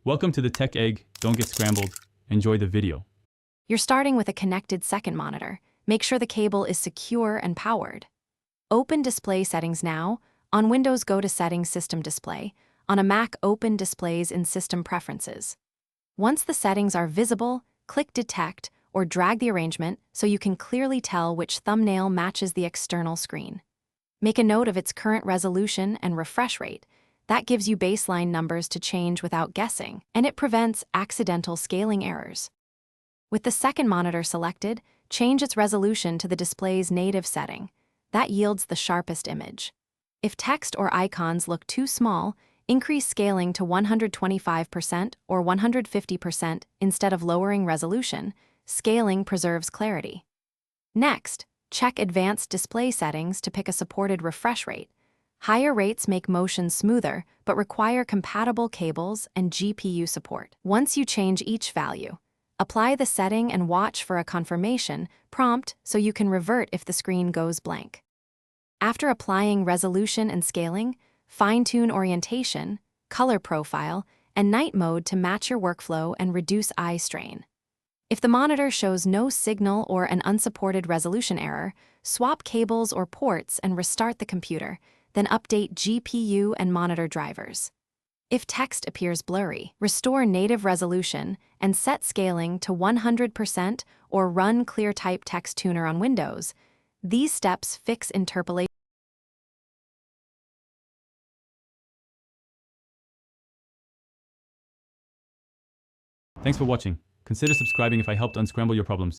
Welcome to the Tech Egg. Don't get scrambled. Enjoy the video. You're starting with a connected second monitor. Make sure the cable is secure and powered. Open Display Settings now. On Windows, go to Settings System Display. On a Mac, open Displays in System Preferences. Once the settings are visible, click Detect or drag the arrangement so you can clearly tell which thumbnail matches the external screen. Make a note of its current resolution and refresh rate. That gives you baseline numbers to change without guessing, and it prevents accidental scaling errors. With the second monitor selected, change its resolution to the display's native setting. That yields the sharpest image. If text or icons look too small, increase scaling to 125% or 150% instead of lowering resolution. Scaling preserves clarity. Next, check Advanced Display Settings to pick a supported refresh rate. Higher rates make motion smoother, but require compatible cables and GPU support. Once you change each value, apply the setting and watch for a confirmation prompt so you can revert if the screen goes blank. After applying resolution and scaling, fine-tune orientation, color profile, and night mode to match your workflow and reduce eye strain. If the monitor shows no signal or an unsupported resolution error, swap cables or ports and restart the computer, then update GPU and monitor drivers. If text appears blurry, restore native resolution and set scaling to 100% or run ClearType Text Tuner on Windows. These steps fix interpolation. Thanks for watching. Consider subscribing if I helped unscramble your problems.